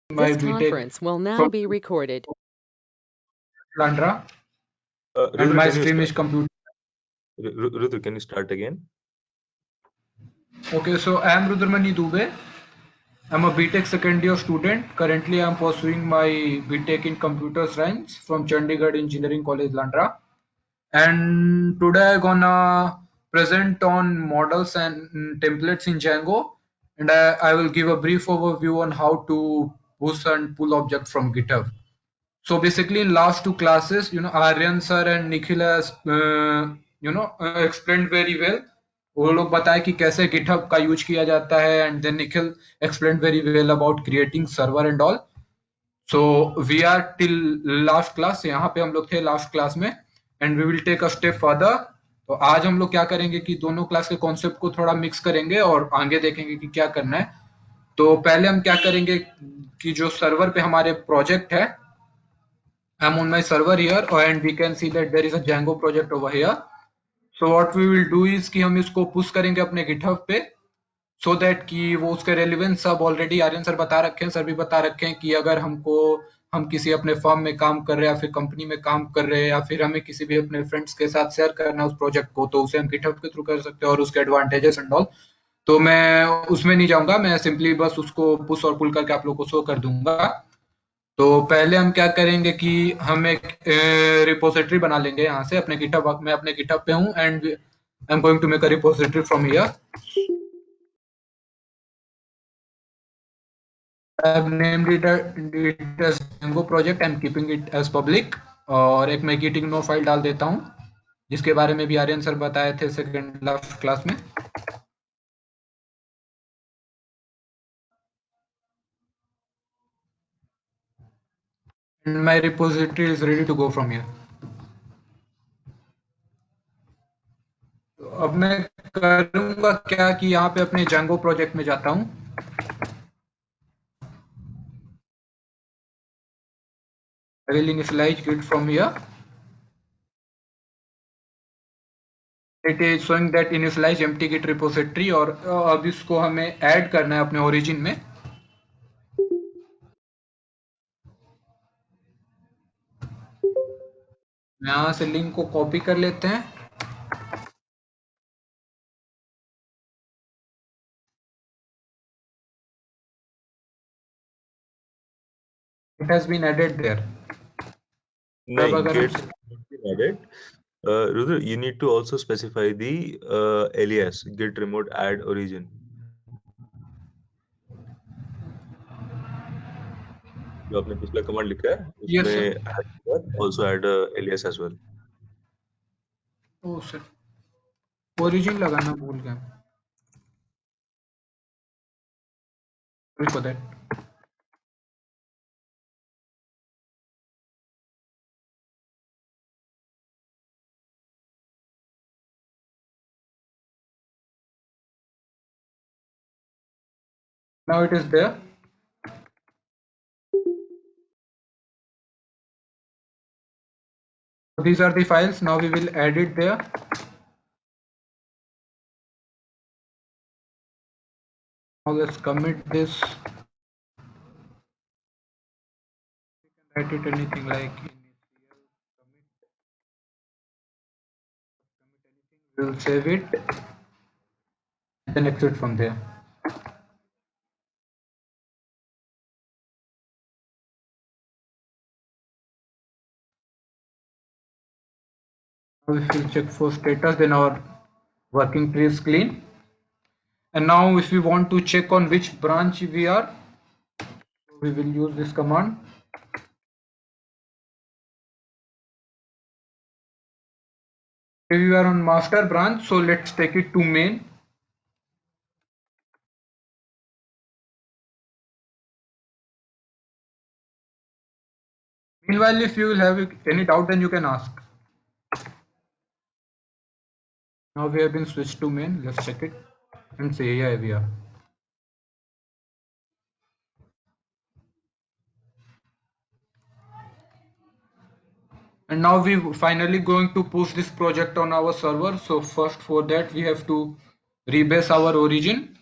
my This BTech conference will now from be recorded. Landra, and Rudra, my can you stream start? is computer. Rudra, can you start again? Okay, so I am Rudramani Dubey. I'm a BTech second year student. Currently, I'm pursuing my BTech in computer science from Chandigarh Engineering College, Landra. And today I'm gonna present on models and templates in Django. And I will give a brief overview on how to push and pull objects from GitHub. So basically, in last two classes, Aryan sir and Nikhil has, explained very well. वो लोग बताए कि कैसे GitHub का use किया जाता है, and then Nikhil explained very well about creating server and all. So we are till last class, यहाँ पे हम लोग थे last class में, and we will take a step further. तो आज हम लोग क्या करेंगे कि दोनों क्लास के कॉन्सेप्ट को थोड़ा मिक्स करेंगे और आगे देखेंगे कि क्या करना है. तो पहले हम क्या करेंगे कि जो सर्वर पे हमारे प्रोजेक्ट है, I'm on my server here and we can see that there is a Django project over here. So what we will do is कि हम इसको push करेंगे अपने GitHub पे, so that कि वो उसके relevance सब already आर्यन सर बता रखे हैं, सर भी बता रखे हैं कि अगर हम किसी अपने फर्म में काम कर रहे हैं या फिर कंपनी में काम कर रहे हैं या फिर हमें किसी भी अपने फ्रेंड्स के साथ शेयर करना है उस प्रोजेक्ट को, तो उसे हम GitHub के थ्रू कर सकते हैं और उसके एडवांटेजेस एंड ऑल. तो मैं उसमें नहीं जाऊंगा, मैं सिंपली बस उसको पुश और पुल करके आप लोगों को शो कर दूंगा. तो पहले हम क्या करेंगे कि हम एक रिपोजिटरी बना लेंगे यहाँ से अपने गिटहब. मैं अपने गिटहब पे हूँ and I am going to make a repository from here. I have named it as Django project. I'm keeping it as public. और एक मैं git ignore फाइल डाल देता हूँ जिसके बारे में भी आर्यन सर बताए थे सेकंड लास्ट क्लास में. And my repository is ready to go from here. तो अब मैं करूँगा क्या कि यहाँ पे अपने Django प्रोजेक्ट में जाता हूँ. I will initialize git from here. It is showing that initialize empty git repository और अब इसको हमें ऐड करना है अपने origin में. यहाँ से लिंक को कॉपी कर लेते हैं. It has been added there. No, अब अगर Git हम not been added. Rudra, you need to also specify the alias git remote add origin. जो आपने पिछला कमांड लिखा है yes sir. उसमें also add alias as well. Oh sir, origin लगाना भूल गया. Sorry for that. Now it is there. These are the files. Now we will add it there. Now let's commit this. Write it anything like initial commit. We'll save it. Then exit from there. Now if we check for status, then our working tree is clean. And now if we want to check on which branch we are, we will use this command. If we are on master branch, so let's take it to main. Meanwhile, if you will have any doubt, then you can ask. Now we have been switched to main. Let's check it and say yeah, we are. And now we finally going to push this project on our server. So first for that we have to rebase our origin.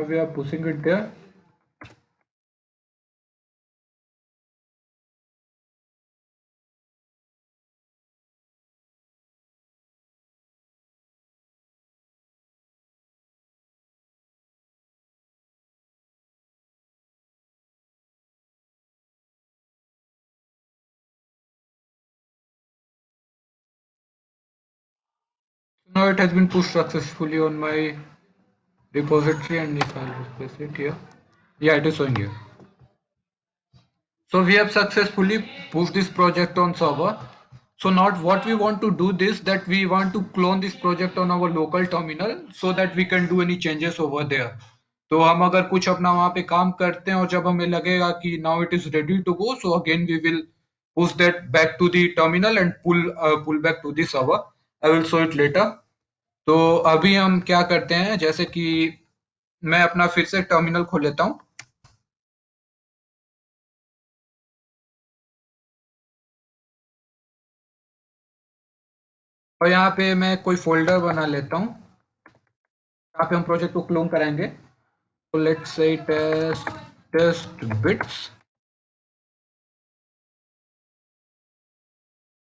We are pushing it there. Now it has been pushed successfully on my repository, and if I'll replace it here. Yeah, it is showing here. So we have successfully pushed this project on server. So now what we want to do this, that we want to clone this project on our local terminal so that we can do any changes over there. तो हम अगर कुछ अपना वहाँ पे काम करते हैं और जब हमें लगेगा कि now it is ready to go, so again we will push that back to the terminal and pull back to the server. I will show it later. तो अभी हम क्या करते हैं, जैसे कि मैं अपना फिर से टर्मिनल खोल लेता हूँ और यहाँ पे मैं कोई फोल्डर बना लेता हूँ यहाँ पे हम प्रोजेक्ट को क्लोन कराएंगे तो let's say test bits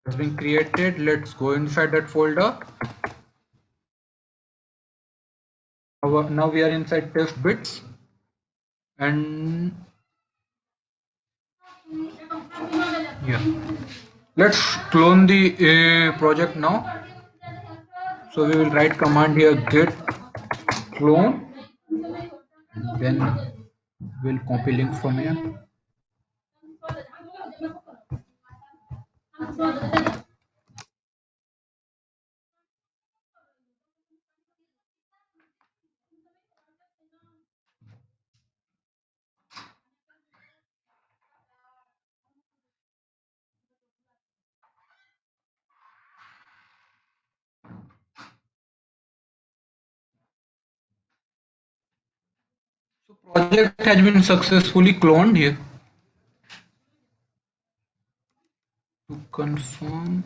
has been created. Let's go inside that folder. Now we are inside test bits, and yeah, let's clone the project now. So we will write command here git clone, then we'll copy link from here. So project has been successfully cloned here. To confirm,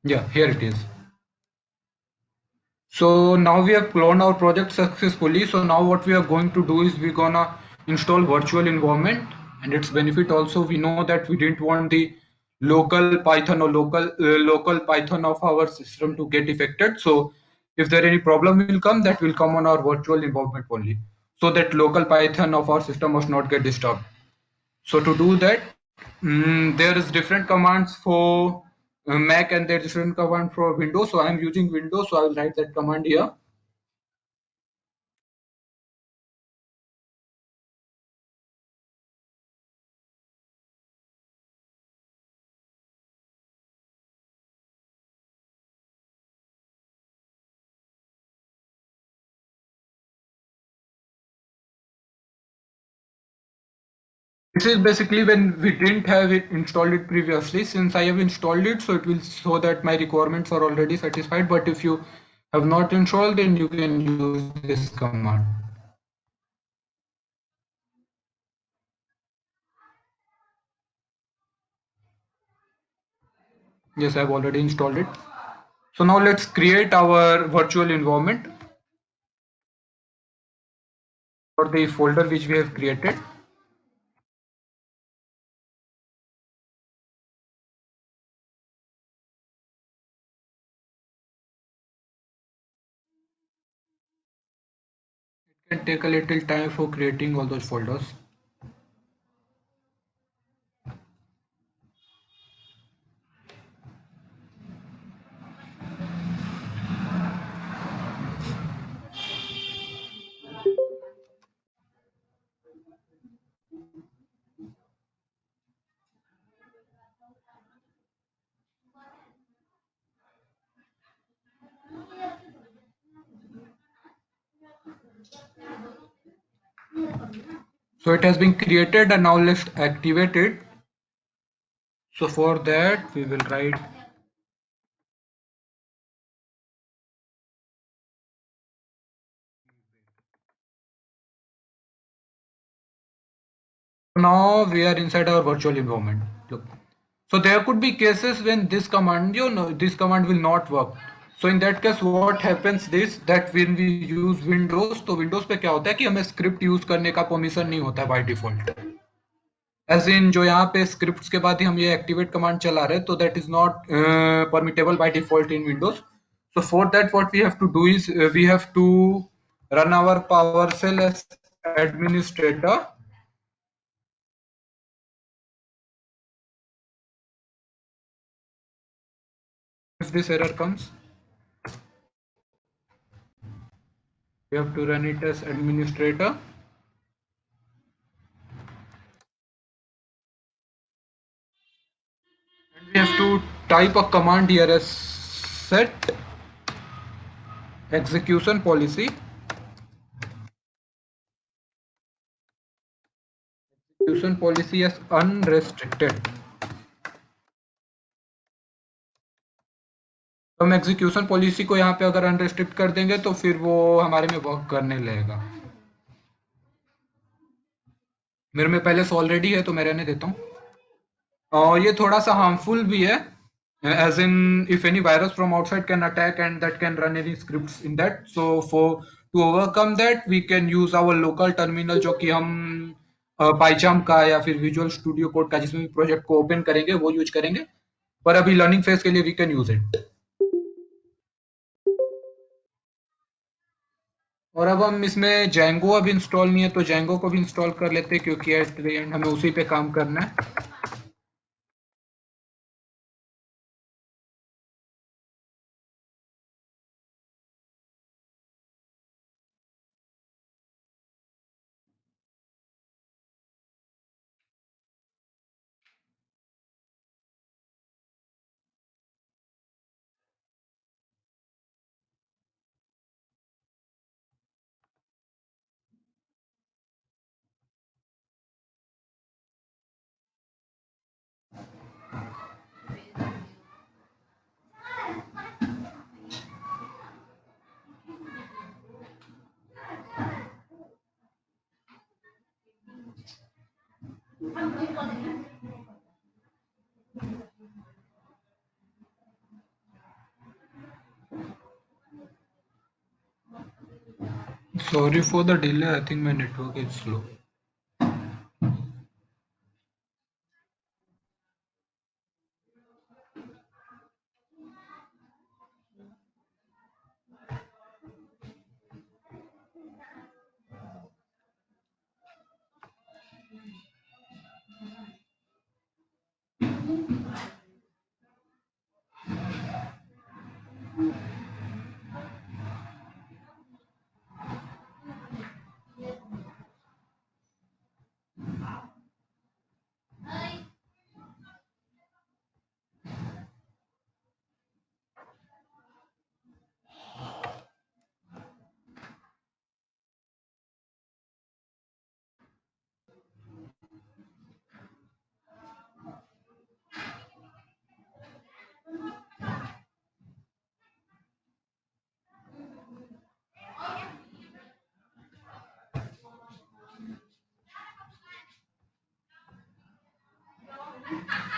yeah, here it is. So now we have cloned our project successfully. So now what we are going to do is we're gonna install virtual environment, and its benefit also, we know that we didn't want the local Python or local Python of our system to get affected. So if there any problem will come, that will come on our virtual environment only. So that local Python of our system must not get disturbed. So to do that, there is different commands for Mac and there is different command for Windows. So I am using Windows, so I will write that command here. This is basically when we didn't have it installed it previously. Since I have installed it, so it will show that my requirements are already satisfied. But if you have not installed, then you can use this command. Yes, I have already installed it. So now let's create our virtual environment for the folder which we have created. It can take a little time for creating all those folders. So it has been created, and now let's activate it. So for that we will write Now we are inside our virtual environment. Look. So there could be cases when this command, this command will not work. So in that case, what happens this that when we use Windows, तो Windows पे क्या होता है कि हमें script use करने का permission नहीं होता है बाय डिफॉल्ट. एज इन जो यहाँ पे स्क्रिप्ट्स के बाद ही हम ये एक्टिवेट कमांड चला रहे हैं तो that is not permittable by default in Windows. So for that, what we have to do is we have to run our PowerShell as administrator. If this error comes, we have to run it as administrator. And we have to type a command here as set execution policy. Execution policy as unrestricted. तो हम execution policy को यहाँ पे अगर अनरिस्ट्रिक्ट कर देंगे तो फिर वो हमारे में वर्क करने लगेगा. मेरे में पहले से ऑलरेडी है तो मैं रहने देता हूँ. और ये थोड़ा सा हार्मफुल भी है, as in if any virus from outside can attack and that can run any scripts in that. So for to overcome that we can use our local terminal जो कि हम पाइचाम का या फिर विजुअल स्टूडियो कोड का जिसमें भी project को ओपन करेंगे वो यूज करेंगे. पर अभी लर्निंग फेज के लिए वी कैन यूज इट. और अब हम इसमें Django अभी इंस्टॉल नहीं है तो Django को भी इंस्टॉल कर लेते हैं क्योंकि एट द एंड हमें उसी पे काम करना है. Sorry for the delay, I think my network is slow.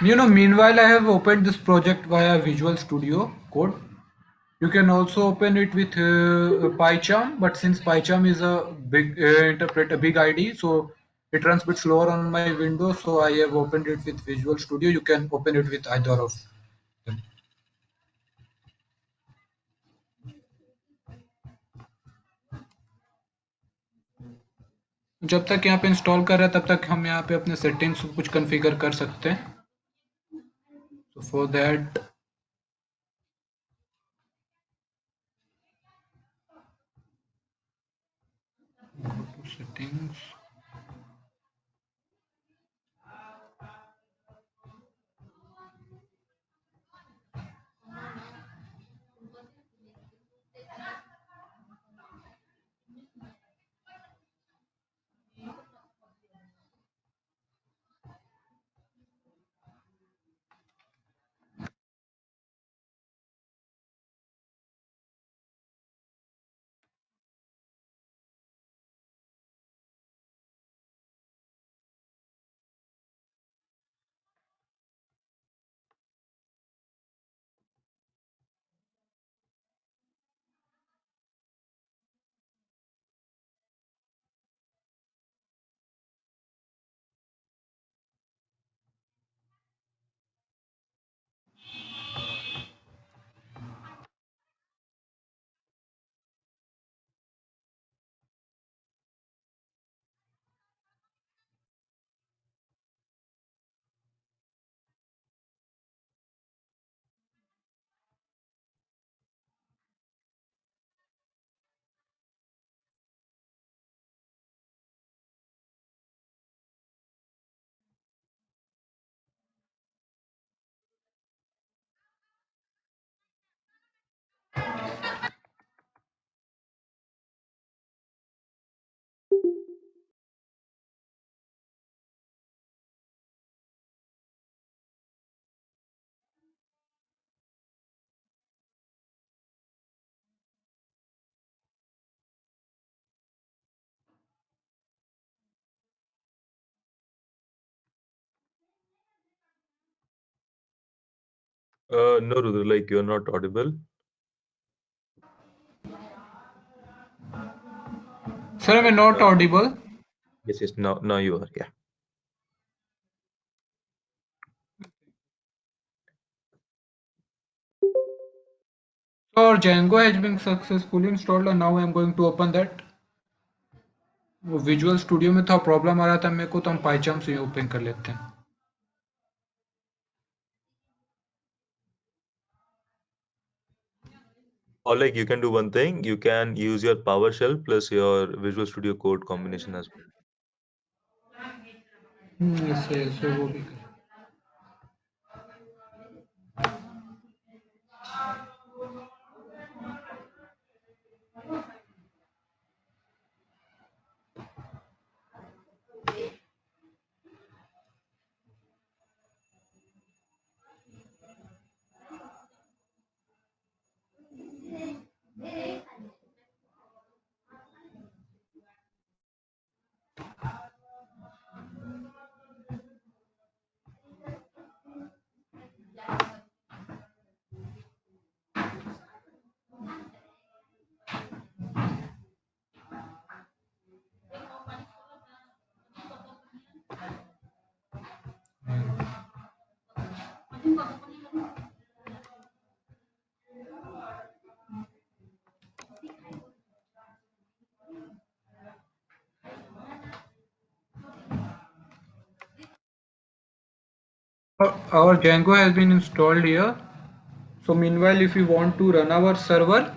Meanwhile, I have opened this project via Visual Studio Code. You can also open it with PyCharm, but since PyCharm is a big interpret a big ID, so it runs a bit slower on my Windows. So I have opened it with Visual Studio. You can open it with either of them. जब तक यहाँ पे install कर रहा है तब तक हम यहाँ पे अपने सेटिंग्स कुछ कॉन्फ़िगर कर सकते हैं. So for that, go to settings. No, Rudra, like you're not audible. Sir, am I not Uh, audible? yes, yes, now you are. Yeah. So Django has been successfully installed and now I'm going to open that. वो visual studio में थोड़ा problem आ रहा था मेरे को तो हम पाइचाम से ही ओपन कर लेते हैं. Or like you can do one thing, you can use your PowerShell plus your Visual Studio Code combination as well. ऐसे ऐसे वो भी कर. Our Django has been installed here. So meanwhile, if we want to run our server,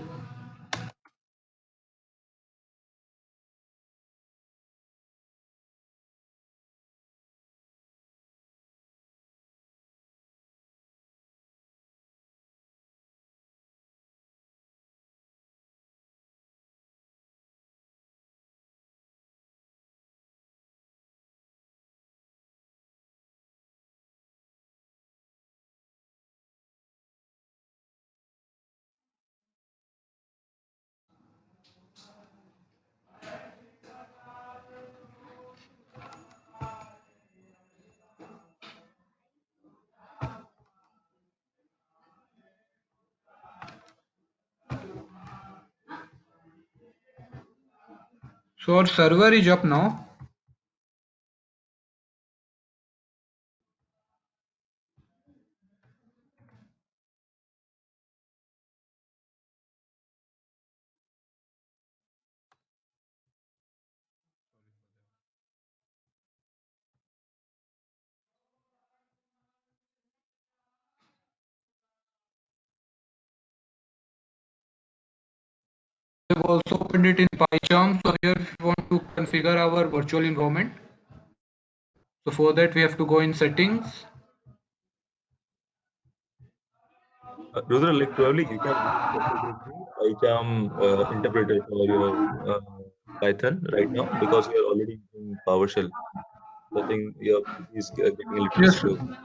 so our server is up now. We've also opened it in PyCharm. So here, if you want to configure our virtual environment, so for that we have to go in settings. Rudra, like probably you can reconfigure the PyCharm interpreter for your uh, Python right now because you are already using PowerShell. So I think your PC is getting a little Yes, sir. slow.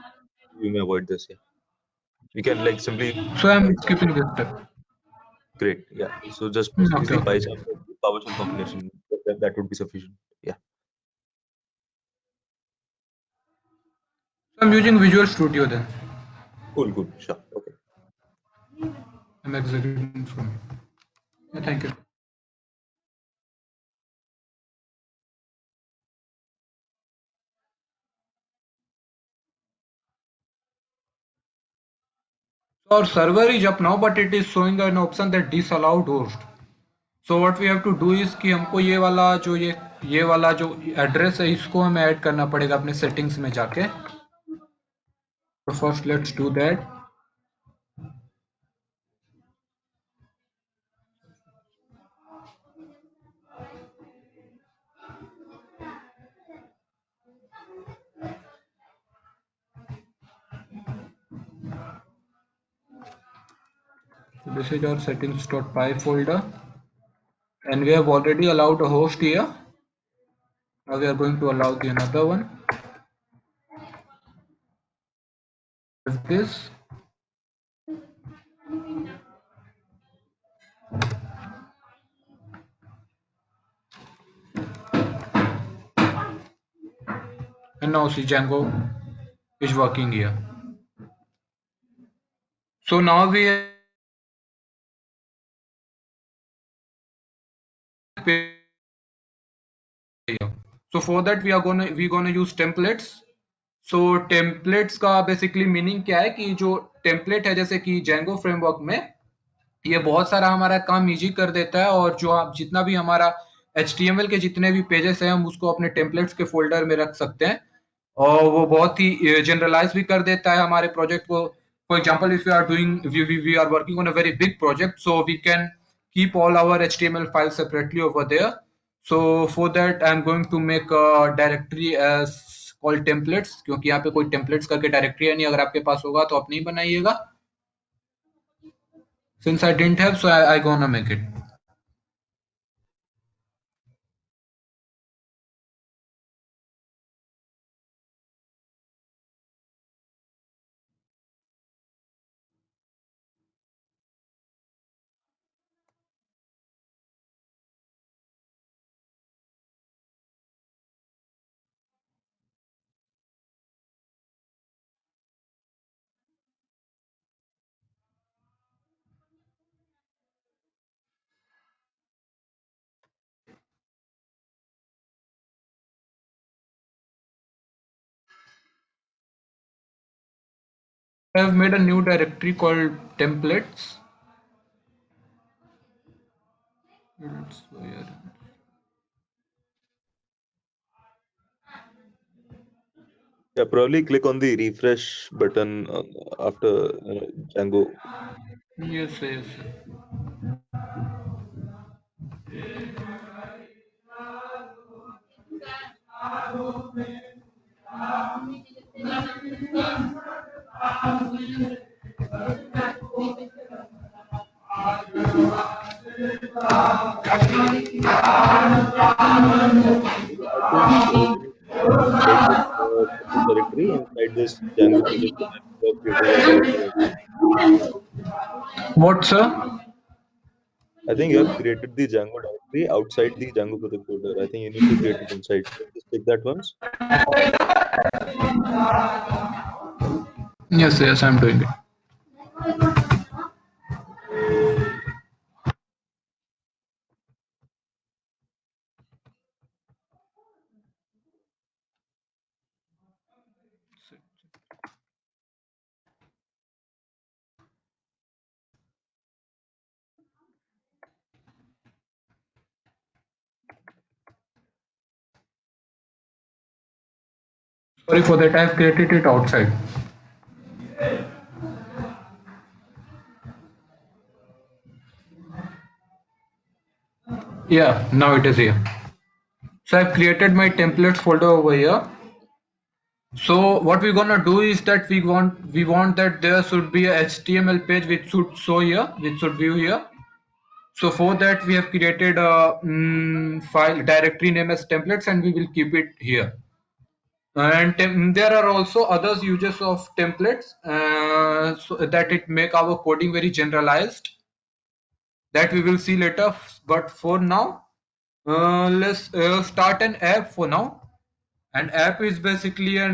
You may avoid this. Yeah. You can like simply use So I'm PyCharm. skipping this step. Great. Yeah. So just use Okay, the okay. PyCharm for the PowerShell combination. That would be sufficient. Yeah. So I'm using Visual Studio then. Cool. Cool. Sure. Okay. I'm executing from it. Yeah, thank you. So our server is up now, but it is showing an option that disallowed host. So what we have to do is कि हमको ये वाला जो address है इसको हमें add करना पड़ेगा अपने सेटिंग्स में जाके. So first let's do that. So this is our settings.py folder, and we have already allowed a host here. Now we are going to allow the another one. With this, and now see Django is working here. So now we have here. So for that we gonna use templates. So templates का basically meaning क्या है कि जो template है जैसे कि Django framework में ये बहुत सारा हमारा काम इजी कर देता है और जो आप जितना भी हमारा HTML के जितने भी पेजेस हैं हम उसको अपने टेम्पलेट्स के फोल्डर में रख सकते हैं और वो बहुत ही जनरलाइज भी कर देता है हमारे प्रोजेक्ट को. For example if you are doing we are working on a very big project so we can keep all our HTML files separately over there. So for that I am going to make a directory as called templates क्योंकि यहाँ पे कोई templates करके directory है नहीं. अगर आपके पास होगा तो आप नहीं बनाइएगा. Since I didn't have, so I gonna make it. I have made a new directory called templates. It's where- Yeah, probably click on the refresh button after Django. Yes, yes. I think you need to make this separate directory inside this Django project that you have created on directory outside. What, sir? I think you have created the Django directory outside the Django project folder. I think you need to create it inside. Can you just click that once? Yes, yes, I'm doing it. Sorry for that. I've created it outside. Yeah, now it is here. So I've created my templates folder over here. So what we're gonna do is that we want that there should be a HTML page which should show here, which should view here. So for that we have created a file directory name as templates and we will keep it here. And there are also other uses of templates so that it make our coding very generalized that we will see later. But for now, let's start an app for now. An app is basically a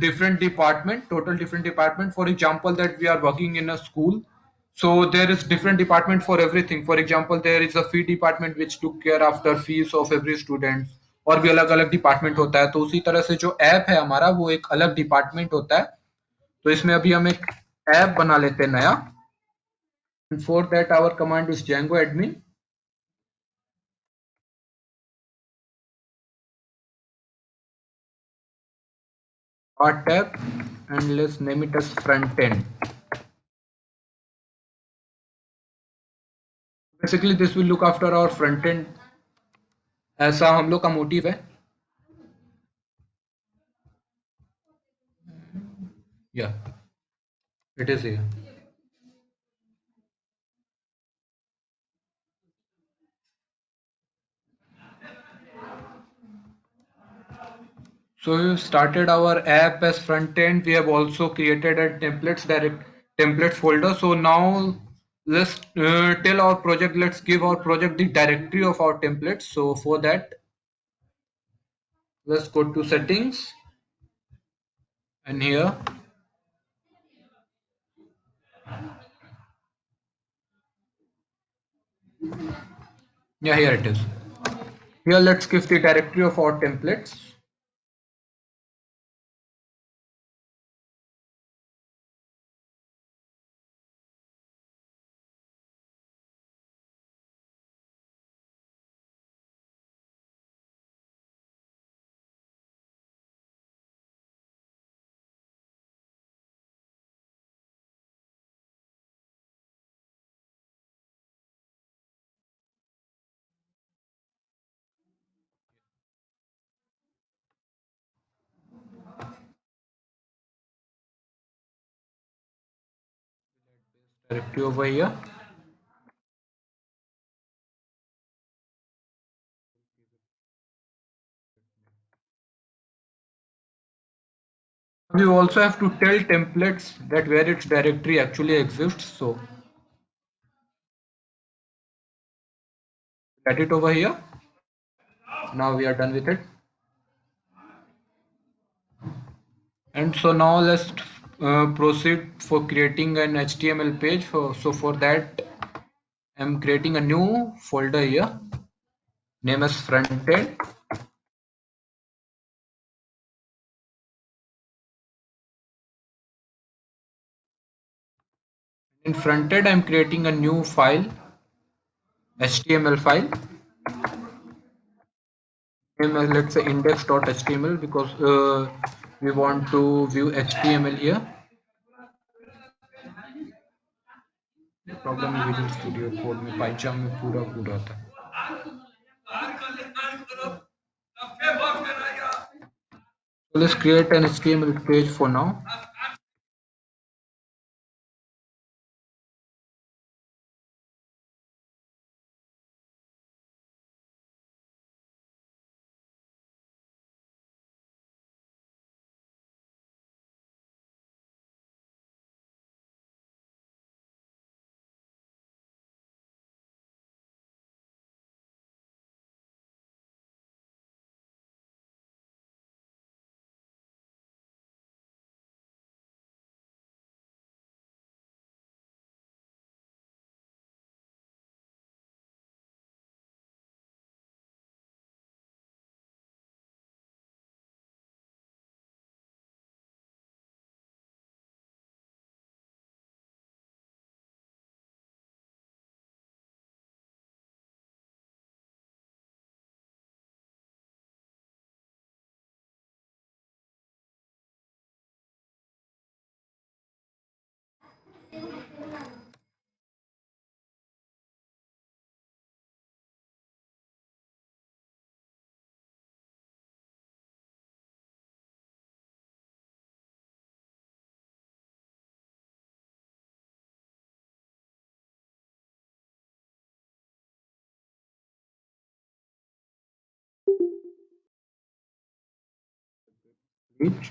different department, total different department. For example, that we are working in a school. So there is different department for everything. For example, there is a fee department which took care after fees of every student. और भी अलग अलग department होता है तो उसी तरह से जो ऐप है हमारा वो एक अलग डिपार्टमेंट होता है. तो इसमें अभी हम एक ऐप बना लेते हैं नया. For that our command is Django admin our tab and let's name it as front end. Basically this will look after our front end. ऐसा हम लोग का मोटिव है. Yeah, it is here. So we started our app as front end. We have also created a templates folder. So now let's tell our project. Let's give our project the directory of our templates. So for that, let's go to settings and here Yeah, here it is. Here let's give the directory of our templates. Directory over here. We also have to tell templates that where its directory actually exists. So get it over here. Now we are done with it. And so now let's proceed for creating an HTML page. So for that, I'm creating a new folder here. Name as frontend. In frontend, I'm creating a new file, HTML file. Name as, let's say, index.html because we want to view HTML here. Problem है visual studio code में पाइचाम में पूरा पूरा था. So let's create an HTML page for now. Reach.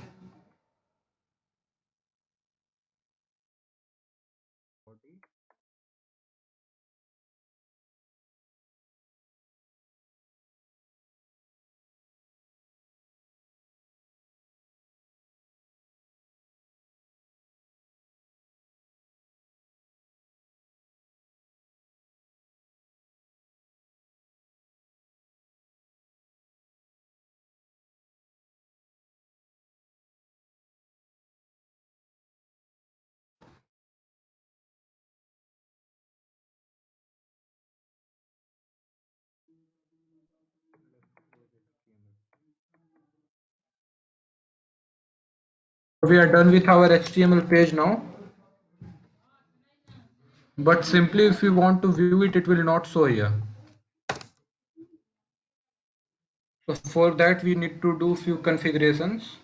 We are done with our HTML page now. But simply if we want to view it, it will not show here. So for that we need to do few configurations.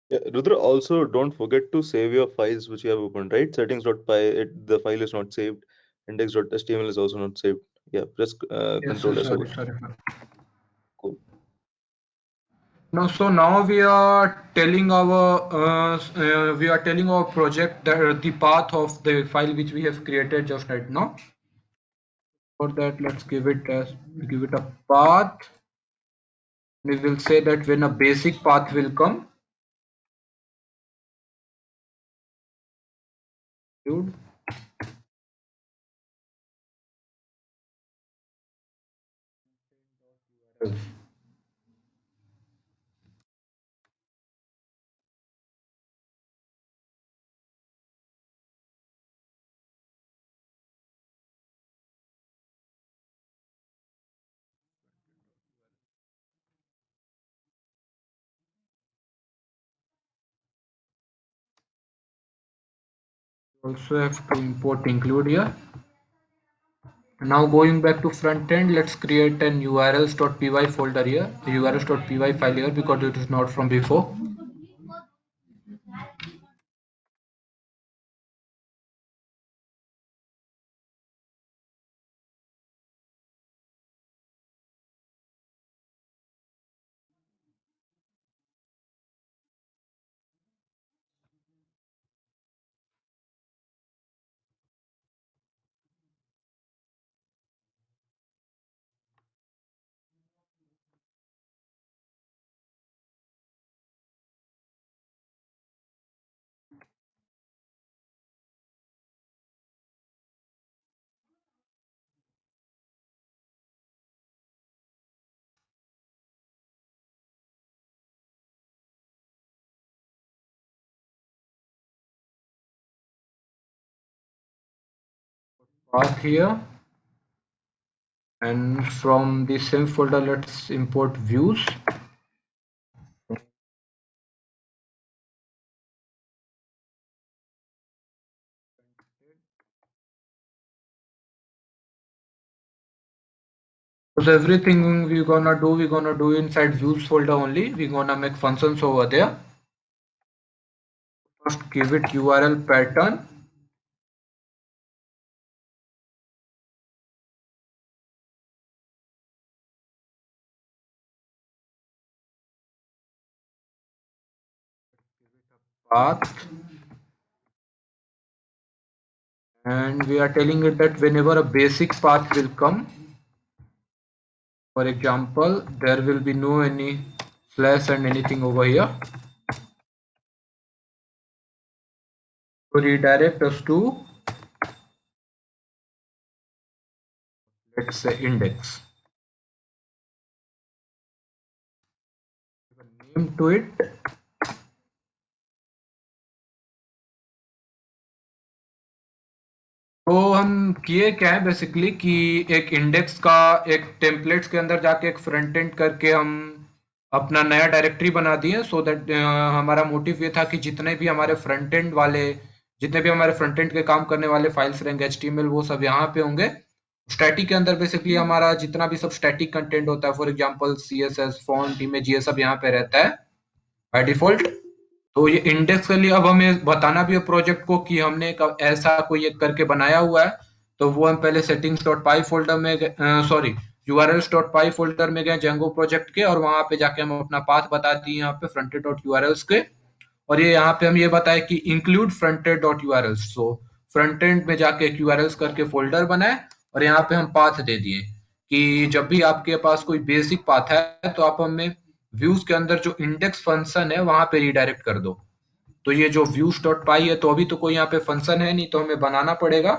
Yeah, Rudra, also don't forget to save your files which you have opened, right? Settings.py, the file is not saved. Index.html is also not saved. Yeah, press Yes, Control S sorry, over. sorry. Cool. Now, so now we are telling our project the path of the file which we have created just right now. For that, let's give it a path. We will say that when a basic path will come, dude. Also have to import include here. Now going back to front end, let's create an urls.py folder here, urls.py file here because it is not from before. Path here, and from the same folder, let's import views. So everything we're gonna do inside views folder only. We're gonna make functions over there. First, give it URL pattern. Path, and we are telling it that whenever a basic path will come, for example, there will be no any slash and anything over here to redirect us to, let's say, index. Name to it. तो हम किए क्या है basically कि एक index का एक templates के अंदर जाके एक फ्रंट एंड करके हम अपना नया डायरेक्टरी बना दिए सो दैट हमारा मोटिव ये था कि जितने भी हमारे फ्रंट एंड के काम करने वाले फाइल्स रहेंगे एचटीएमएल वो सब यहाँ पे होंगे स्टैटिक के अंदर बेसिकली हमारा जितना भी सब स्टैटिक कंटेंट होता है for example CSS font image ये सब यहाँ पे रहता है बाय डिफॉल्ट तो ये इंडेक्स के लिए अब हमें बताना भी है प्रोजेक्ट को कि हमने एक ऐसा कोई एक करके बनाया हुआ है तो वो हम पहले सेटिंग्स डॉट पाई फोल्डर में सॉरी यूआरएल्स डॉट पाई फोल्डर में गए जेंगो प्रोजेक्ट के और वहां पे जाके हम अपना पाथ बता दिए यहाँ पे फ्रंटेड डॉट यूआरएल्स के और ये यहाँ पे हम ये बताए कि include fronted dot URLs so front end में जाके एक यूआरएल्स करके फोल्डर बनाए और यहाँ पे हम पाथ दे दिए कि जब भी आपके पास कोई बेसिक पाथ है तो आप हमें व्यूज के अंदर जो इंडेक्स फंक्शन है वहां पे रिडायरेक्ट कर दो तो ये जो व्यूज डॉट पाई है तो अभी तो कोई यहाँ पे फंक्शन है नहीं तो हमें बनाना पड़ेगा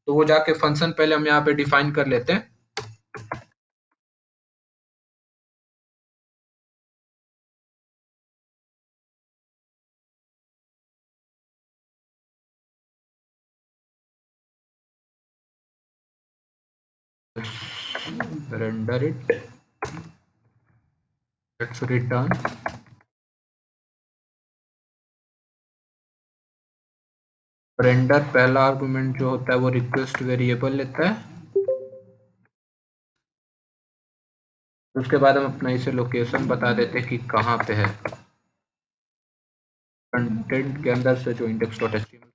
तो वो जाके फंक्शन पहले हम यहाँ पे डिफाइन कर लेते हैं render it let's return render पहला आर्गुमेंट जो होता है वो रिक्वेस्ट वेरिएबल लेता है उसके बाद हम अपना इसे लोकेशन बता देते हैं कि कहाँ पे है कंटेंट के अंदर से जो index dot HTML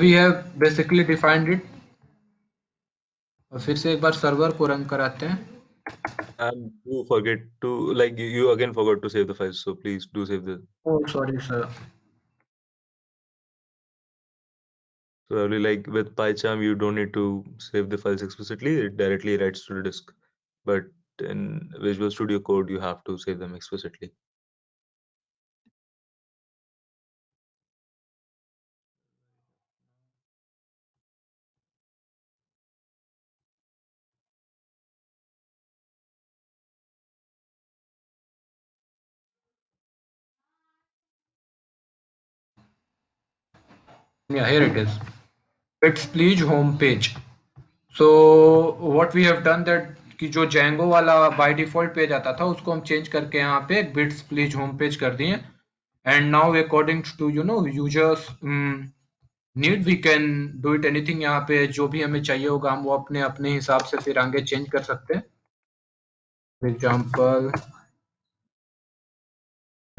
We have basically defined it. और फिर से एक बार सर्वर को रन कराते हैं. And you forget to like you again forgot to save the files, so please do save the. Oh, sorry, sir. Probably like with PyCharm, you don't need to save the files explicitly; it directly writes to the disk. But in Visual Studio Code, you have to save them explicitly. Yeah, here it is. It's please home page. So what we have done that कि जो Django वाला by default page आता था उसको हम change करके यहाँ पे bits please home page कर दिए. And now according to users need we can do it anything. यहाँ पे जो भी हमें चाहिए होगा हम वो अपने अपने हिसाब से फिर आगे चेंज कर सकते हैं. For example,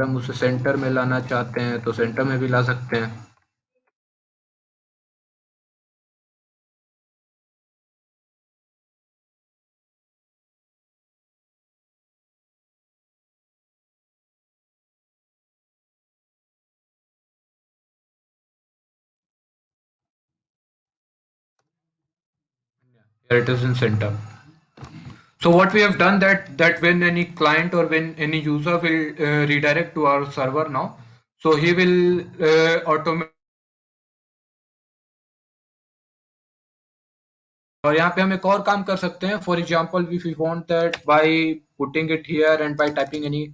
हम उसे सेंटर में लाना चाहते हैं तो सेंटर में भी ला सकते हैं. Here it is in center. So what we have done that when any client or when any user will redirect to our server now, so he will automate. और यहाँ पे हम एक और काम कर सकते हैं. For example if you want that by putting it here and by typing any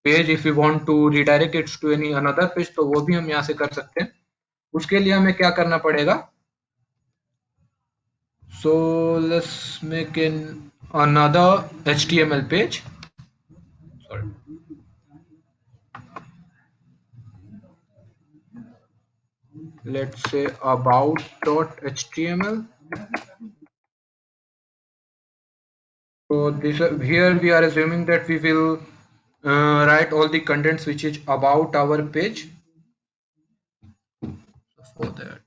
page, if you want to redirect its to any another page, तो वो भी हम यहाँ से कर सकते हैं. उसके लिए हमें क्या करना पड़ेगा. So let's make an another HTML page. Sorry. Let's say about.html. So this here we are assuming that we will write all the contents which is about our page. For that,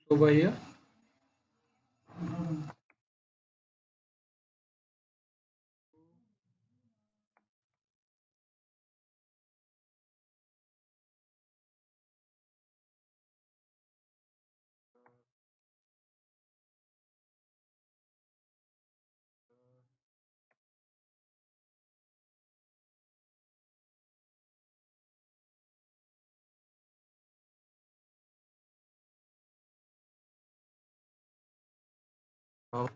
over here. Now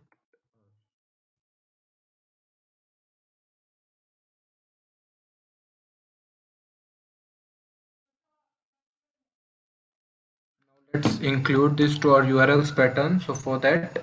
let's include this to our URLs pattern. So for that,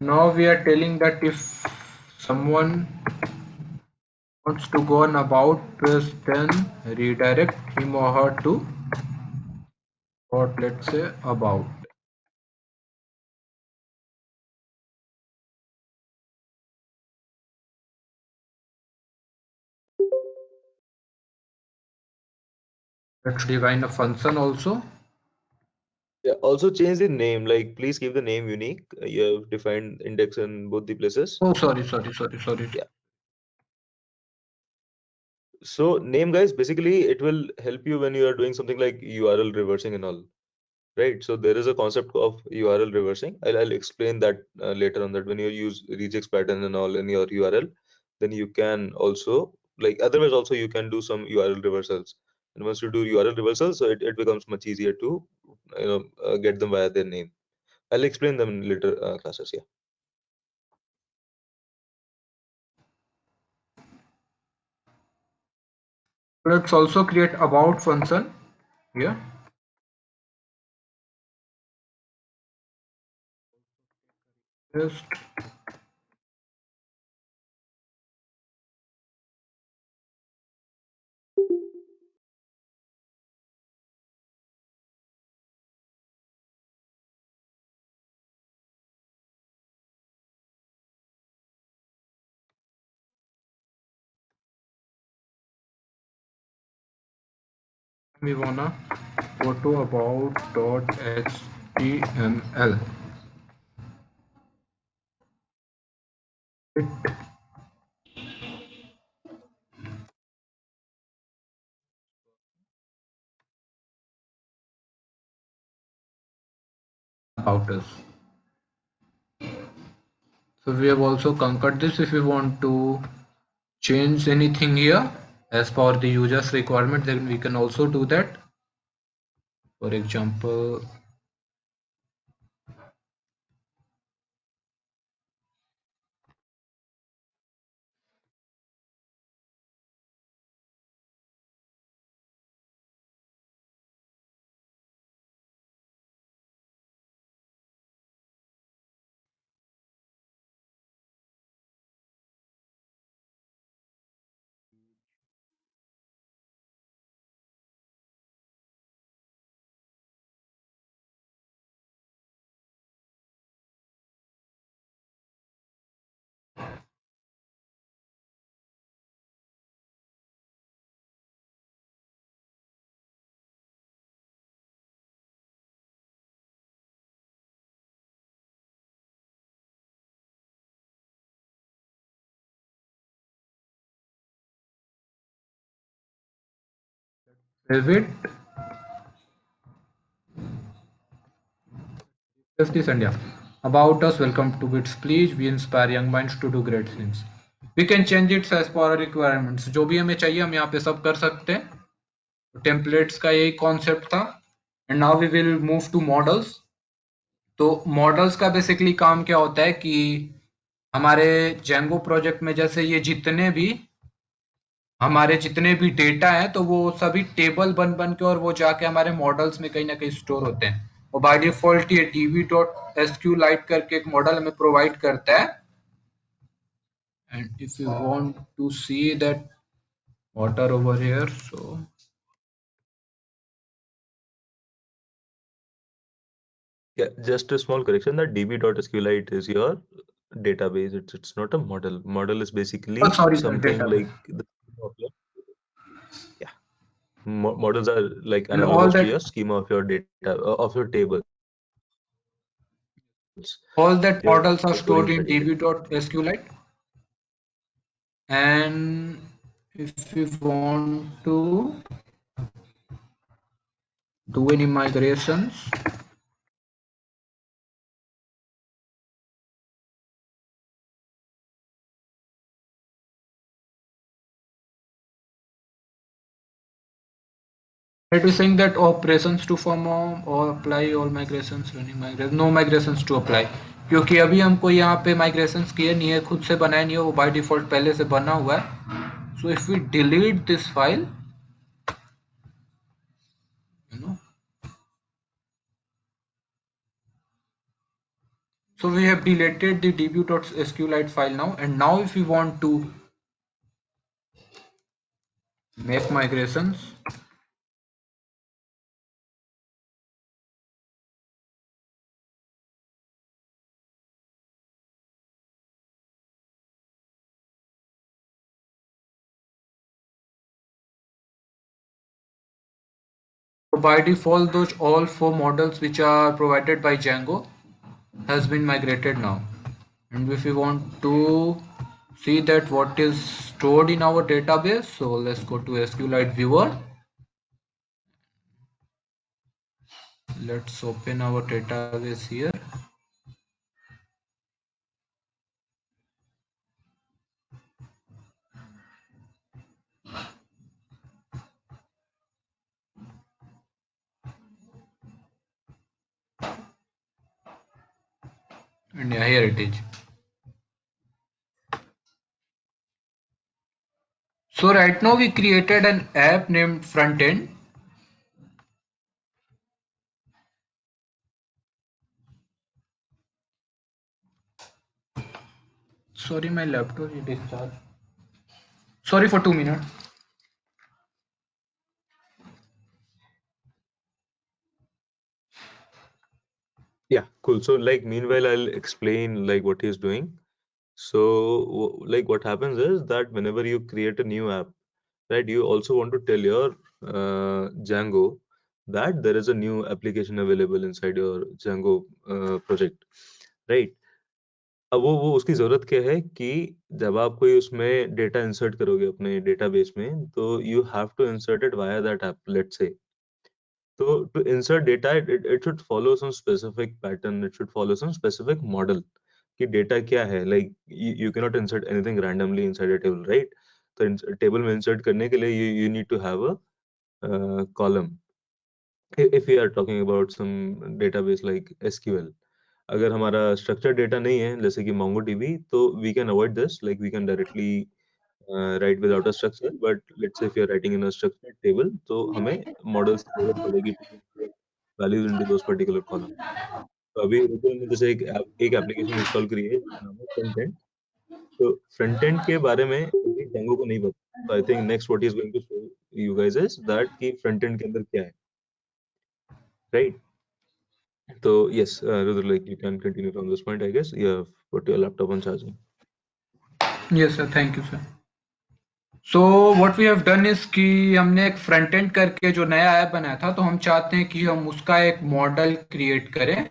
now we are telling that if someone wants to go on about page, then redirect him or her to what, let's say about. Let's define a function also. Yeah. Also change the name. Like, please keep the name unique. You have defined index in both the places. Oh, sorry. Yeah. So name guys, basically it will help you when you are doing something like URL reversing and all, right? So there is a concept of URL reversing. I'll explain that later on, that when you use regex pattern and all in your URL, then you can also, like, otherwise also you can do some URL reversals. And once you do URL reversals, so it becomes much easier to get them via their name. I'll explain them in later classes. Yeah. Let's also create about function here. Just we wanna go to about.html. It about us. So we have also conquered this. If we want to change anything here as per the user's requirement, then we can also do that. For example, save it. Just this and yeah. About us, welcome to Bits. Please, we inspire young minds to do great things. We can change it as per our requirements. जो भी हमें चाहिए हम यहाँ पे सब कर सकते हैं. टेम्पलेट्स का यही कॉन्सेप्ट था. And now we will move to models. तो मॉडल्स का बेसिकली काम क्या होता है कि हमारे जेंगो प्रोजेक्ट में जैसे ये जितने भी डेटा है तो वो सभी टेबल बन बन के और वो जाके हमारे मॉडल्स में कहीं ना कहीं स्टोर होते हैं. और बाय डिफॉल्ट ये db.sqlite करके एक मॉडल हमें प्रोवाइड करता है. And if you want to see that what are over here, so Yeah, just a small correction, that db.sqlite is your database. It's not a model. Model is oh basically sorry sir, something database. like the schema of your, yeah. Models are like And all analogous to that your schema of your data of your tables. all that You're models are storing stored inside in your table. db.sqlite. And if you want to do any migrations, it is saying that operations to perform or apply all migrations, running migration, no migrations to apply. क्योंकि अभी हमको यहाँ पे migrations किए नहीं है, खुद से बनाया नहीं है, वो by default पहले से बना हुआ है. So if we delete this file, you know, so we have deleted the db.sqlite file now. And now if we want to make migrations, so by default those all four models which are provided by Django has been migrated now. And if we want to see that what is stored in our database. So let's go to SQLite viewer. Let's open our database here. And yeah, here it is. So right now we created an app named Frontend. Sorry, my laptop is discharged. Sorry for 2 minutes. Yeah, cool. So like meanwhile, I'll explain like what he's doing. So like what happens is that whenever you create a new app, right, you also want to tell your Django that there is a new application available inside your Django project, right? अब वो उसकी ज़रूरत क्या है कि जब आप कोई उसमें डेटा इंसर्ट करोगे अपने डेटाबेस में, तो you have to insert it via that app, let's say. So to insert data, it should follow some specific pattern. It should follow some specific model. कि data क्या है? Like you cannot insert anything randomly inside a table, right? तो table में insert करने के लिए you need to have a column. If we are talking about some database like SQL, अगर हमारा structured data नहीं है, जैसे कि MongoDB, तो we can avoid this. Like we can directly write without a structure. But let's say if you're writing in a structured table, तो हमें models की जरूरत पड़ेगी to insert values into those particular columns. तो अभी रुको ने जैसे एक एप्लीकेशन इंस्टॉल करी है जिसका नाम है फ्रंट एंड। तो फ्रंट एंड के बारे में अभी डेंगो को नहीं पता। तो I think next what he is going to show you guys is that कि फ्रंट एंड के अंदर क्या है, राइट? तो yes Rudra, like you can continue from this point. I guess you have put your laptop on charging. Yes sir, thank you sir. So what we have done is कि हमने एक front end करके जो नया app बनाया था, तो हम चाहते हैं कि हम उसका एक मॉडल क्रिएट करें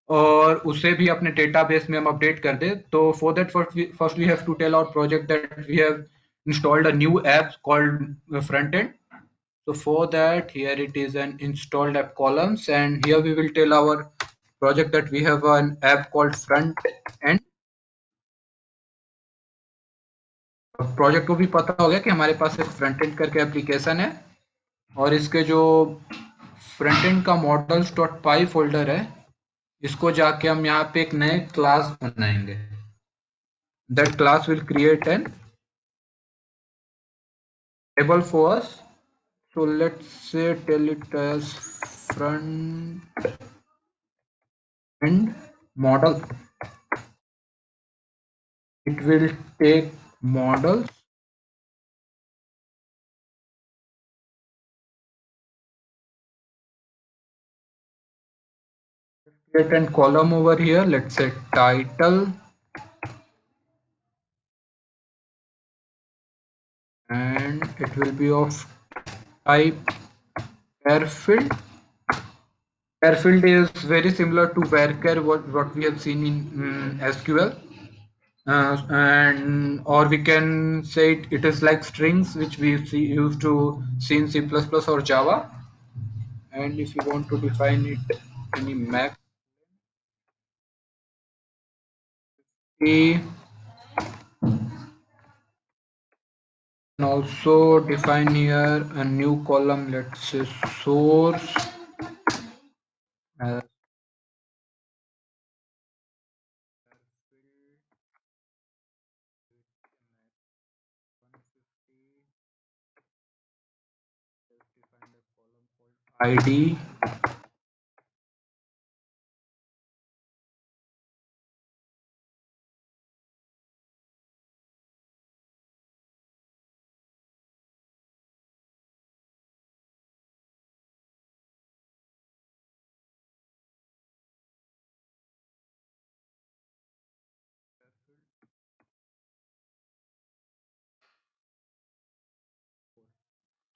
और उसे भी अपने डेटाबेस में हम अपडेट कर दें। तो for that first we have to tell our project that we have installed a new app called front end. So for that, here it is an installed app columns, and here we will tell our project that we have an app called front end. Project को भी पता हो गया कि हमारे पास एक front end करके application है और इसके जो फ्रंट एंड का मॉडल्स डॉट पाई फोल्डर है, इसको जाके हम यहाँ पे एक नए क्लास बनाएंगे. That class will create an table for us. So let's say tell it as front end model. It will take models, create a column over here. Let's say title, and it will be of type airfield. Airfield is very similar to varchar, what we have seen in SQL. And or we can say it is like strings which we used to see in C++ or Java. And if you want to define it any map, we can also define here a new column. Let's say source as ID.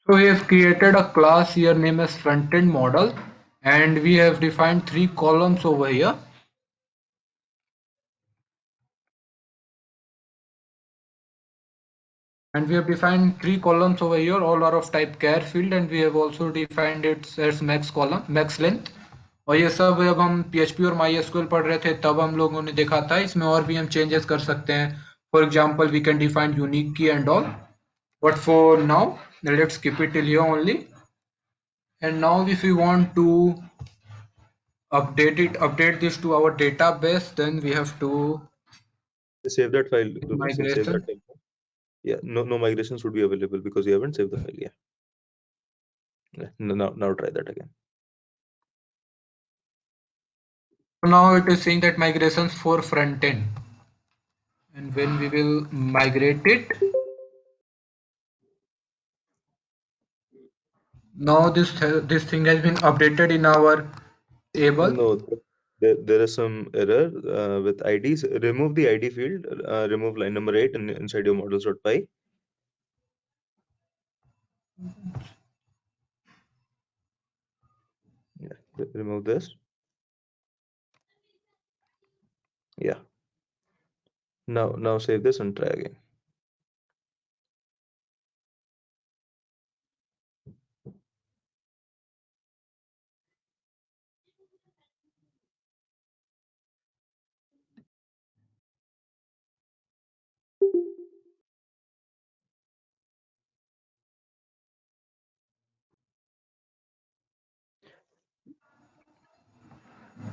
So we have created a class here named as frontend model, and we have defined 3 columns over here. And we have defined three columns over here, all are of type char field, and we have also defined it as max column, max length. और ये सब जब हम PHP और MySQL पढ़ रहे थे तब हम लोगों ने देखा था, इसमें और भी हम चेंजेस कर सकते हैं. For example, we can define unique key and all. But for now, let's keep it till here only. And now if we want to update this to our database, then we have to Save that file, Rudra. Save that migration. file. Yeah, no migrations would be available because you haven't saved the file. Yeah. Now try that again. So now it is saying that migrations for front end. And when we will migrate it, now this thing has been updated in our table. No, there is some error with IDs. Remove the ID field. Remove line number 8 inside your models.py. Yeah, remove this. Yeah. Now save this and try again.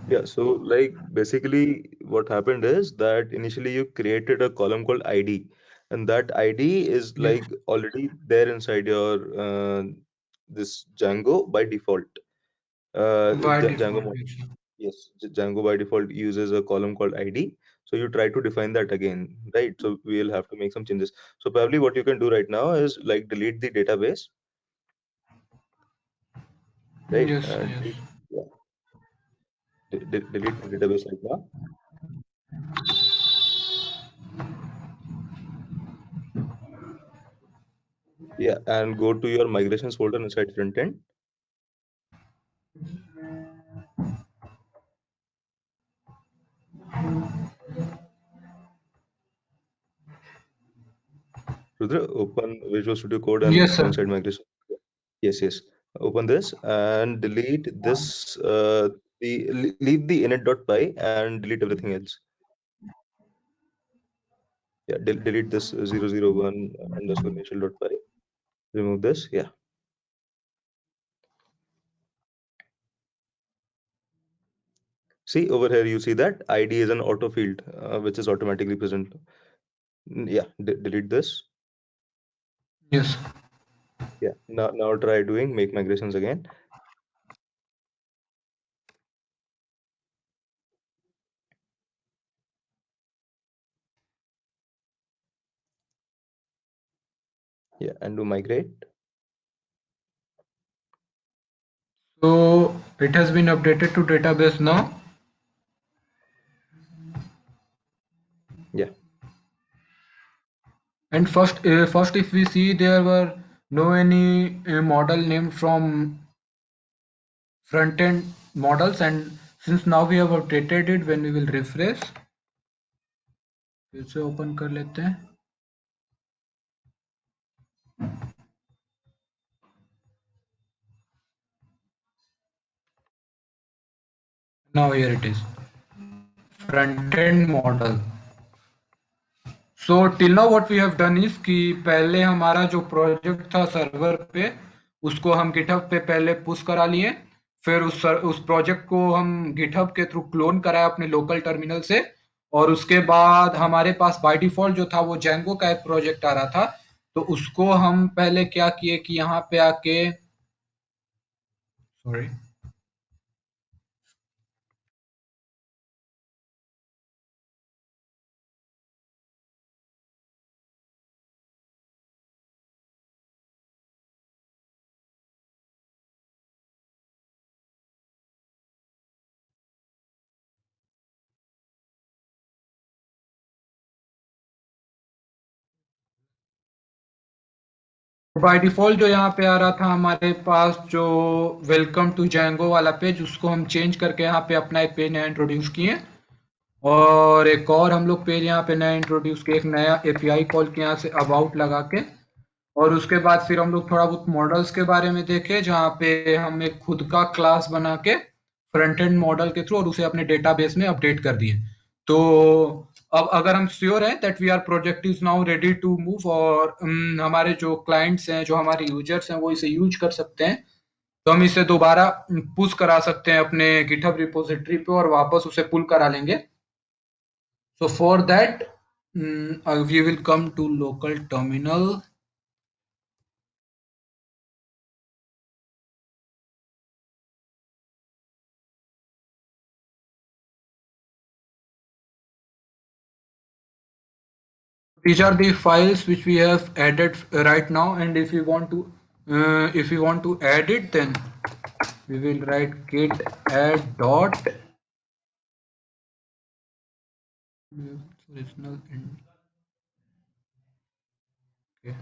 Yeah, so like basically what happened is that initially you created a column called ID, and that ID is Yes, like already there inside your this Django by default. by Django default. model, Yes. yes, Django by default uses a column called ID. So you try to define that again, right? So we'll have to make some changes. So probably what you can do right now is like delete the database, right? Yes, yes. Yeah, delete the database right now. Yeah, and go to your migrations folder inside front end. Rudra, open Visual Studio Code and Yes, go sir. inside migration. Yes, yes. Open this and delete this. Leave the init.py and delete everything else. Yeah, delete this 001 underscore initial.py. Remove this. Yeah. See over here, you see that ID is an auto field which is automatically present. Yeah, delete this. Yes. Yeah. Now try doing make migrations again. Yeah, and do migrate. So it has been updated to database now. Yeah. And first if we see there were no any model named from front end models, and since now we have updated it, when we will refresh, फिर से open कर लेते हैं. Now here it is, front end model. So till now what we have done is कि पहले हमारा जो project था सर्वर पे उसको हम गिटहब पे पहले पुश करा लिए. फिर उस प्रोजेक्ट को हम गिटहब के थ्रू क्लोन कराया अपने लोकल टर्मिनल से. और उसके बाद हमारे पास बाय डिफॉल्ट जो था वो जैंगो का एक प्रोजेक्ट आ रहा था. तो उसको हम पहले क्या किए कि यहाँ पे आके सॉरी बाय डिफॉल्ट जो यहाँ पे आ रहा था हमारे पास जो वेलकम टू जैंगो वाला पेज, उसको हम चेंज करके यहाँ पे अपना एक पेज नया इंट्रोड्यूस किए. और एक और हम लोग पेज यहाँ पे नया इंट्रोड्यूस किया, एक नया एपीआई कॉल के यहाँ से अबाउट लगा के। और उसके बाद फिर हम लोग थोड़ा बहुत मॉडल्स के बारे में देखे, जहाँ पे हम एक खुद का क्लास बना के फ्रंट एंड मॉडल के थ्रू और उसे अपने डेटाबेस में अपडेट कर दिए। तो अब अगर हम श्योर हैं that we are project is now ready to move, और हमारे जो क्लाइंट्स हैं, जो हमारे यूजर्स हैं, वो इसे यूज कर सकते हैं, तो हम इसे दोबारा पुश करा सकते हैं अपने गिटहब रिपोजिटरी पे और वापस उसे पुल करा लेंगे। So for that, we will come to local terminal. These are the files which we have added right now, and if we want to add it, then we will write git add dot original and okay.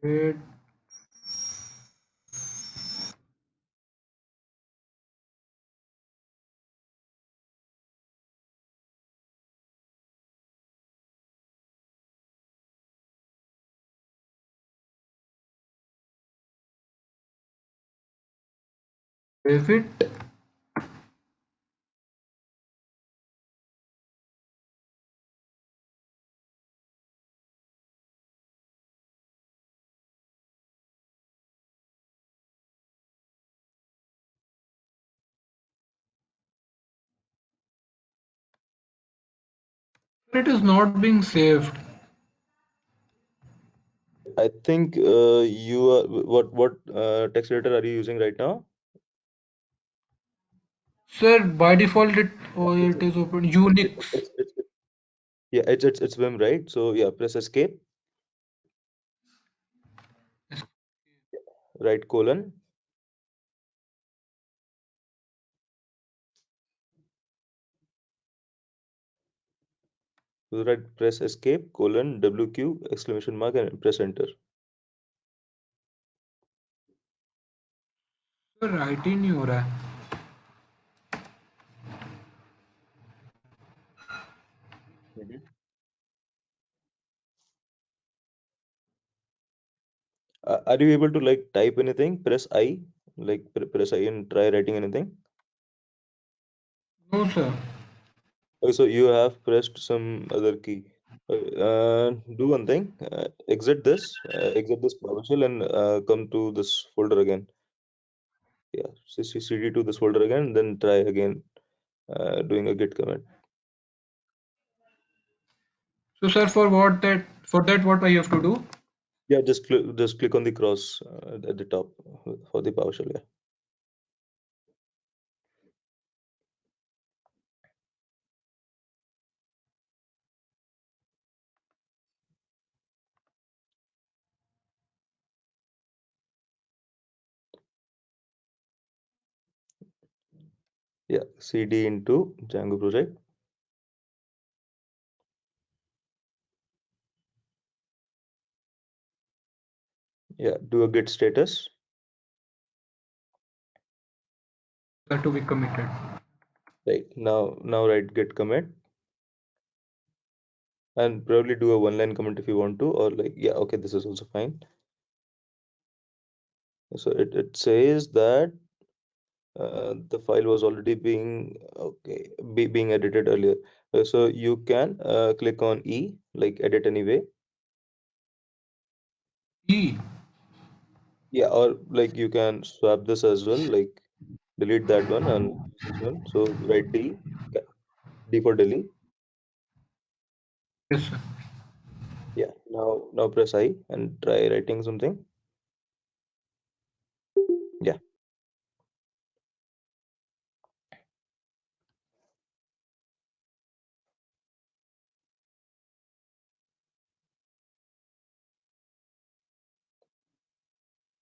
Add save it. It is not being saved. I think you are what text editor are you using right now? Sir, by default It's it is open it, Unix. it's yeah, it's Vim, right? So yeah, press escape, right colon, right press escape colon WQ exclamation mark and press enter. Sir, write ही नहीं हो रहा है। Mhm. Are you able to like type anything? Press I, like press I and try writing anything. No sir. Okay, so you have pressed some other key. Do one thing. Exit this PowerShell and come to this folder again. Yeah, cd to this folder again, then try again doing a git commit. So sir, for that what I have to do? Yeah, just click on the cross at the top for the PowerShell. Yeah, yeah. Cd into Django project. Yeah, do a git status. That to be committed. Right now write git commit and probably do a one line comment if you want to, or like yeah, okay, this is also fine. So it says that the file was already being edited earlier. So you can click on E, like edit anyway. E. Yeah, or like you can swap this as well, like delete that one and use this one. So write D, D for Delhi. Yes sir. Yeah, now press I and try writing something. Yeah,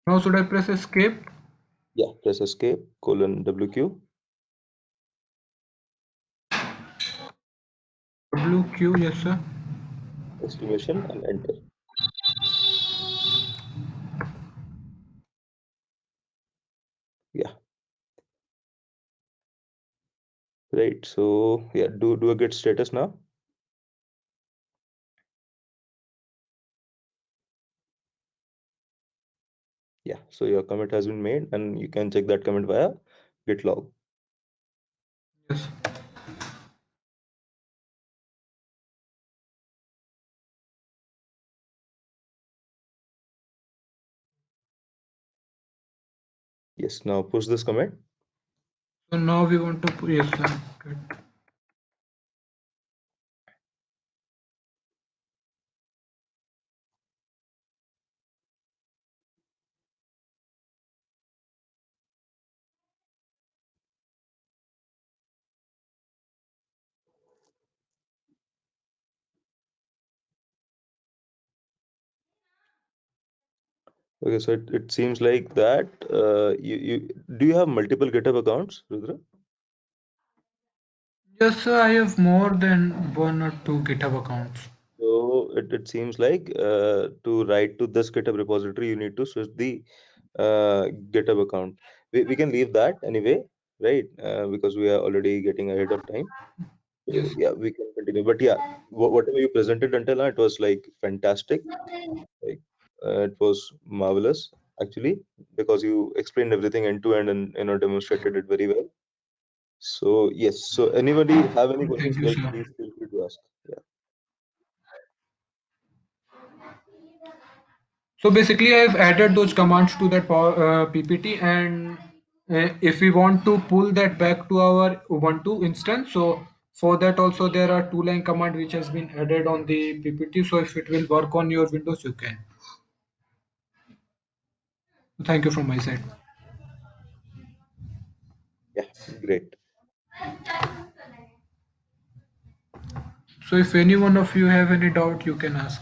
Now should I press escape? Yeah, press escape, colon WQ, WQ, yes sir. exclamation, and enter. Yeah, right. So yeah, do a git status now. Yeah, so your commit has been made, and you can check that commit via git log. Yes. Yes, now push this commit. So now we want to put, yes sir. Good. Okay, so it seems like that you do you have multiple GitHub accounts, Rudra? Yes sir, I have more than one or two GitHub accounts. So it seems like to write to this GitHub repository, you need to switch the GitHub account. We can leave that anyway, right? Because we are already getting ahead of time. So Yes. yeah, we can continue. But yeah, whatever you presented until now, it was like fantastic. Like it was marvelous actually, because you explained everything end to end and demonstrated it very well. So yes, so anybody have any questions? Thank you Like sir. please feel free to ask. Yeah. So basically, I've added those commands to that PPT, and if we want to pull that back to our Ubuntu instance, so for that also there are two-line command which has been added on the PPT. So if it will work on your Windows, you can. Thank you from my side. Yeah, great. So if any one of you have any doubt, you can ask.